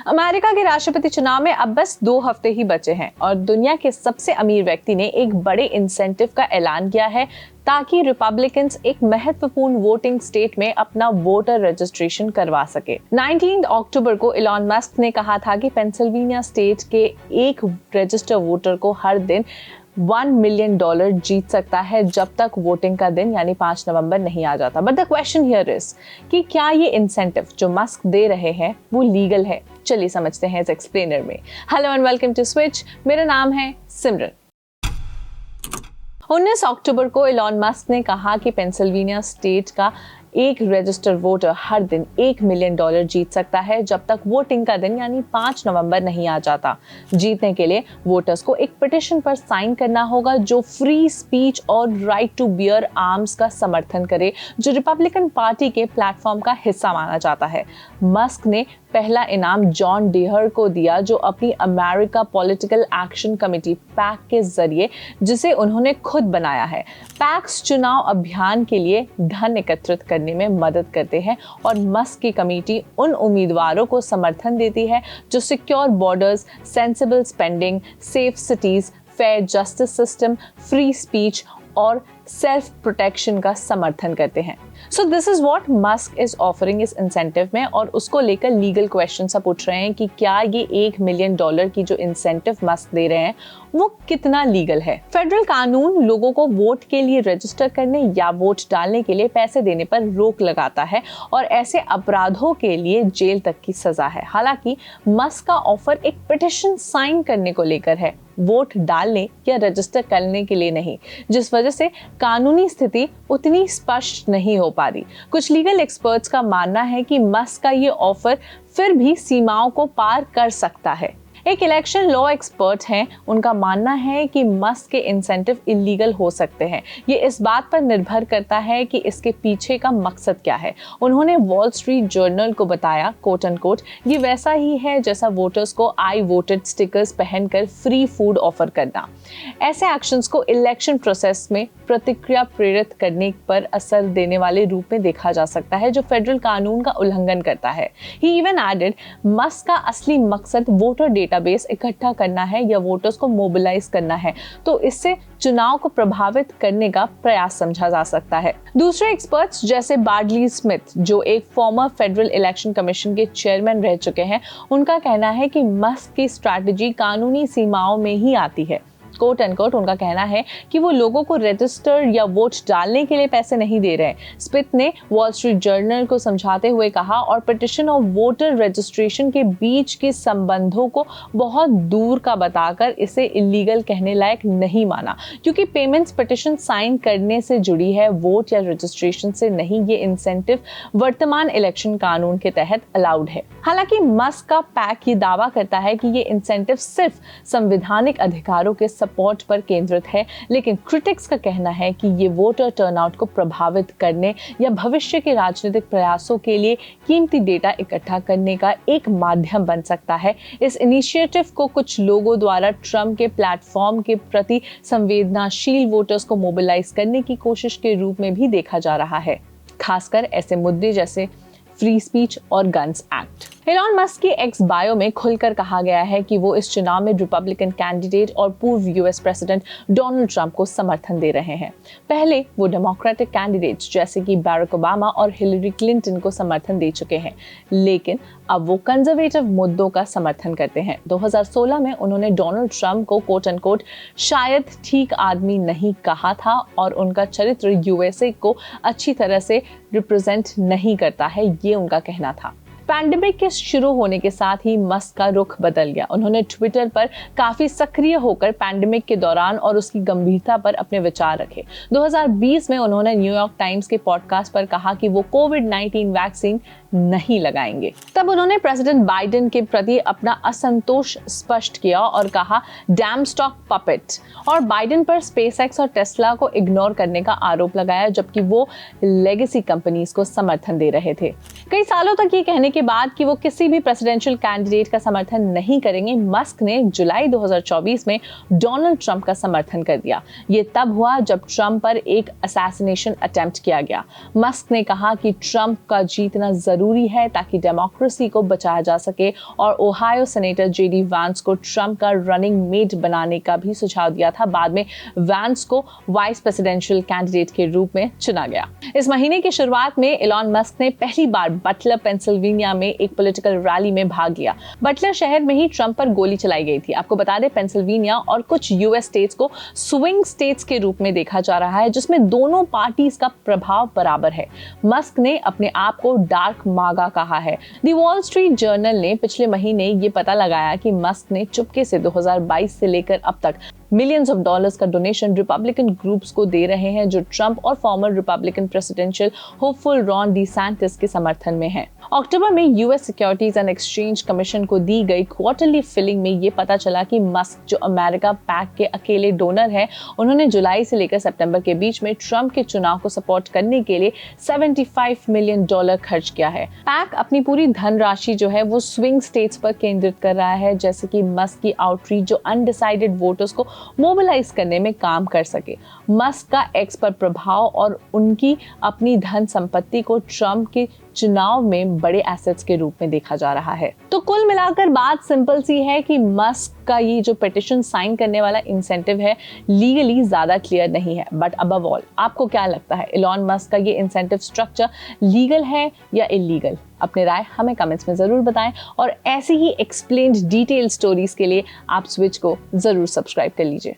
America के राष्ट्रपति चुनाव में अब बस 2 हफ्ते ही बचे हैं और दुनिया के सबसे अमीर व्यक्ति ने एक बड़े इंसेंटिव का ऐलान किया है ताकि रिपब्लिकन्स एक महत्वपूर्ण वोटिंग स्टेट में अपना वोटर रजिस्ट्रेशन करवा सके। 19 अक्टूबर को इलॉन मस्क ने कहा था कि पेंसिल्वेनिया स्टेट के एक रजिस्टर वोटर को हर दिन $1 मिलियन जीत सकता है जब तक वोटिंग का दिन यानी 5 नवंबर नहीं आ जाता। But the question here is कि क्या ये इंसेंटिव जो मस्क दे रहे हैं वो लीगल है? चलिए समझते हैं इस एक्सप्लेनर में। Hello and welcome to Switch. मेरा नाम है सिमरन। 19 अक्टूबर को इलॉन मस्क ने कहा कि पेंसिल्वेनिया स्टेट का एक रजिस्टर वोटर हर दिन $1 मिलियन जीत सकता है जब तक वोटिंग का दिन यानी 5 नवंबर नहीं आ जाता। जीतने के लिए वोटर्स को एक पिटिशन पर साइन करना होगा जो फ्री स्पीच और राइट टू बियर आर्म्स का समर्थन करे, जो रिपब्लिकन पार्टी के प्लेटफॉर्म का हिस्सा माना जाता है। मस्क ने पहला इनाम जॉन डेहर को दिया जो अपनी America political action committee pack के जरिए, जिसे उन्होंने खुद बनाया है। पैक्स चुनाव अभियान के लिए धन एकत्रित करने में मदद करते हैं और मस्क की कमेटी उन उम्मीदवारों को समर्थन देती है जो secure borders, sensible spending, safe cities, fair justice system, free speech और सेल्फ प्रोटेक्शन का समर्थन करते हैं। So this is what Musk is offering इस इंसेंटिव में, और उसको लेकर लीगल क्वेश्चन सब उठ रहे हैं कि क्या ये $1 मिलियन की जो इंसेंटिव मस्क दे रहे हैं वो कितना लीगल है। फेडरल कानून लोगों को वोट के लिए रजिस्टर करने या वोट डालने के लिए पैसे देने पर रोक लगाता है और ऐसे अपराधों के लिए जेल तक की सजा है। हालांकि मस्क का ऑफर एक पिटिशन साइन करने को लेकर है, वोट डालने या रजिस्टर करने के लिए नहीं, जिस वजह से कानूनी स्थिति उतनी स्पष्ट नहीं हो पा रही। कुछ लीगल एक्सपर्ट्स का मानना है कि मस्क का ये ऑफर फिर भी सीमाओं को पार कर सकता है। एक इलेक्शन लॉ एक्सपर्ट हैं, उनका मानना है कि मस्क के इंसेंटिव इलीगल हो सकते हैं। ये इस बात पर निर्भर करता है कि इसके पीछे का मकसद क्या है। उन्होंने वॉल स्ट्रीट जर्नल को बताया, कोट एंड कोट, ये वैसा ही है जैसा वोटर्स को आई वोटेड स्टिकर्स पहनकर फ्री फूड ऑफर करना। ऐसे एक्शंस को इलेक्शन प्रोसेस में प्रतिक्रिया प्रेरित करने पर असर देने वाले रूप में देखा जा सकता है जो फेडरल कानून का उल्लंघन करता है। ही इवन एडेड, मस्क का असली मकसद वोटर डेटाबेस इकट्ठा करना है या वोटर्स को मोबिलाइज करना है, तो इससे चुनाव को प्रभावित करने का प्रयास समझा जा सकता है। दूसरे एक्सपर्ट्स जैसे बार्डली स्मिथ, जो एक फॉर्मर फेडरल इलेक्शन कमीशन के चेयरमैन रह चुके हैं, उनका कहना है कि मस्क की स्ट्रैटेजी कानूनी सीमाओं में ही आती है। कोट एंड कोट, उनका कहना है कि वो लोगों को रजिस्टर या वोट डालने के लिए पैसे नहीं दे रहे। स्मिथ ने वॉल स्ट्रीट जर्नल को समझाते हुए कहा, और पिटिशन और वोटर रजिस्ट्रेशन के बीच के संबंधों को बहुत दूर का बताकर इसे इलीगल कहने लायक नहीं माना, क्योंकि पेमेंट्स पिटिशन साइन करने से जुड़ी है, वोट या रजिस्ट्रेशन से नहीं। ये इंसेंटिव वर्तमान इलेक्शन कानून के तहत अलाउड है। हालांकि मस्क का पैक ये दावा करता है कि ये इंसेंटिव सिर्फ संवैधानिक अधिकारों के सपोर्ट पर केंद्रित है, लेकिन क्रिटिक्स का कहना है कि ये वोटर टर्नआउट को प्रभावित करने या भविष्य के राजनीतिक प्रयासों के लिए कीमती डेटा इकट्ठा करने का एक माध्यम बन सकता है। इस इनिशिएटिव को कुछ लोगों द्वारा ट्रम्प के प्लेटफॉर्म के प्रति संवेदनशील वोटर्स को मोबिलाइज करने की कोशिश के रूप में भी देखा जा रहा है, खासकर ऐसे मुद्दे जैसे फ्री स्पीच और गन्स एक्ट। एलॉन मस्क की एक्स बायो में खुलकर कहा गया है कि वो इस चुनाव में रिपब्लिकन कैंडिडेट और पूर्व यूएस प्रेसिडेंट डोनाल्ड ट्रंप को समर्थन दे रहे हैं। पहले वो डेमोक्रेटिक कैंडिडेट्स जैसे कि बैरक ओबामा और हिलरी क्लिंटन को समर्थन दे चुके हैं, लेकिन अब वो कंजर्वेटिव मुद्दों का समर्थन करते हैं। 2016 में उन्होंने डोनाल्ड ट्रंप को कोट एंड कोट शायद ठीक आदमी नहीं कहा था और उनका चरित्र यूएसए को अच्छी तरह से रिप्रेजेंट नहीं करता है, ये उनका कहना था। पैंडेमिक के शुरू होने के साथ ही मस्क का रुख बदल गया। उन्होंने ट्विटर पर काफी सक्रिय होकर पैंडेमिक के दौरान और उसकी गंभीरता पर अपने विचार रखे। 2020 में उन्होंने न्यूयॉर्क टाइम्स के पॉडकास्ट पर कहा कि वो कोविड-19 वैक्सीन नहीं लगाएंगे। तब उन्होंने प्रेसिडेंट बाइडेन के प्रति अपना असंतोष स्पष्ट किया और कहा डैम स्टॉक पपेट, और बाइडेन पर स्पेसएक्स और टेस्ला को इग्नोर करने का आरोप लगाया, जबकि वो लेगेसी कंपनीज को समर्थन दे रहे थे। कई सालों तक ये कहने के बाद कि वो किसी भी प्रेसिडेंशियल कैंडिडेट का समर्थन नहीं करेंगे, मस्क ने जुलाई 2024 में डोनाल्ड ट्रंप का समर्थन कर दिया। ये तब हुआ जब ट्रंप पर एक असैसिनेशन अटेम्प्ट किया गया। मस्क ने कहा कि ट्रंप का जीतना जरूरी है ताकि डेमोक्रेसी को बचाया जा सके, और ओहायो सेनेटर जेडी वांस को ट्रंप का रनिंग मेट बनाने का भी सुझाव दिया था। बाद में वांस को वाइस प्रेसिडेंशियल कैंडिडेट के रूप में चुना गया। इस महीने की शुरुआत में इलॉन मस्क ने पहली बार बटलर पेंसिल्वेनिया में एक पॉलिटिकल रैली में भाग लिया। बटलर शहर में ही ट्रंप पर गोली चलाई गई थी। आपको बता दें, पेंसिल्वेनिया और कुछ यूएस स्टेट्स को स्विंग स्टेट्स के रूप में देखा जा रहा है, जिसमें दोनों पार्टीज का प्रभाव बराबर है। मस्क ने अपने आप को डार्क मागा कहा है। द वॉल स्ट्रीट जर्नल ने पिछले महीने ये पता लगाया कि मस्क ने चुपके से 2022 से लेकर अब तक मिलियंस ऑफ डॉलर्स का डोनेशन रिपब्लिकन ग्रुप्स को दे रहे हैं, जो ट्रंप और former Republican presidential hopeful Ron DeSantis के समर्थन में हैं। अक्टूबर में US Securities and Exchange Commission को दी गई क्वार्टरली फिलिंग में ये पता चला कि मस्क, जो अमेरिका पैक के अकेले डोनर हैं, उन्होंने जुलाई से लेकर सितंबर के बीच में ट्रंप के चुनाव को सपोर्ट करने के लिए $75 मिलियन खर्च किया है। पैक अपनी पूरी धनराशि जो है वो स्विंग स्टेट्स पर केंद्रित कर रहा है, जैसे कि मस्क की आउटरीच जो अनडिसाइडेड वोटर्स को मोबिलाइज करने में काम कर सके। मस्क का एक्स पर प्रभाव और उनकी अपनी धन संपत्ति को ट्रंप के चुनाव में बड़े एसेट्स के रूप में देखा जा रहा है। तो कुल मिलाकर बात सिंपल सी है कि मस्क का ये जो पिटीशन साइन करने वाला इंसेंटिव है, लीगली ज्यादा क्लियर नहीं है। बट अबव ऑल, आपको क्या लगता है, इलॉन मस्क का ये इंसेंटिव स्ट्रक्चर लीगल है या इलीगल? अपने राय हमें कमेंट्स में जरूर बताएं, और ऐसी ही एक्सप्लेन्ड डिटेल स्टोरीज के लिए आप स्विच को जरूर सब्सक्राइब कर लीजिए।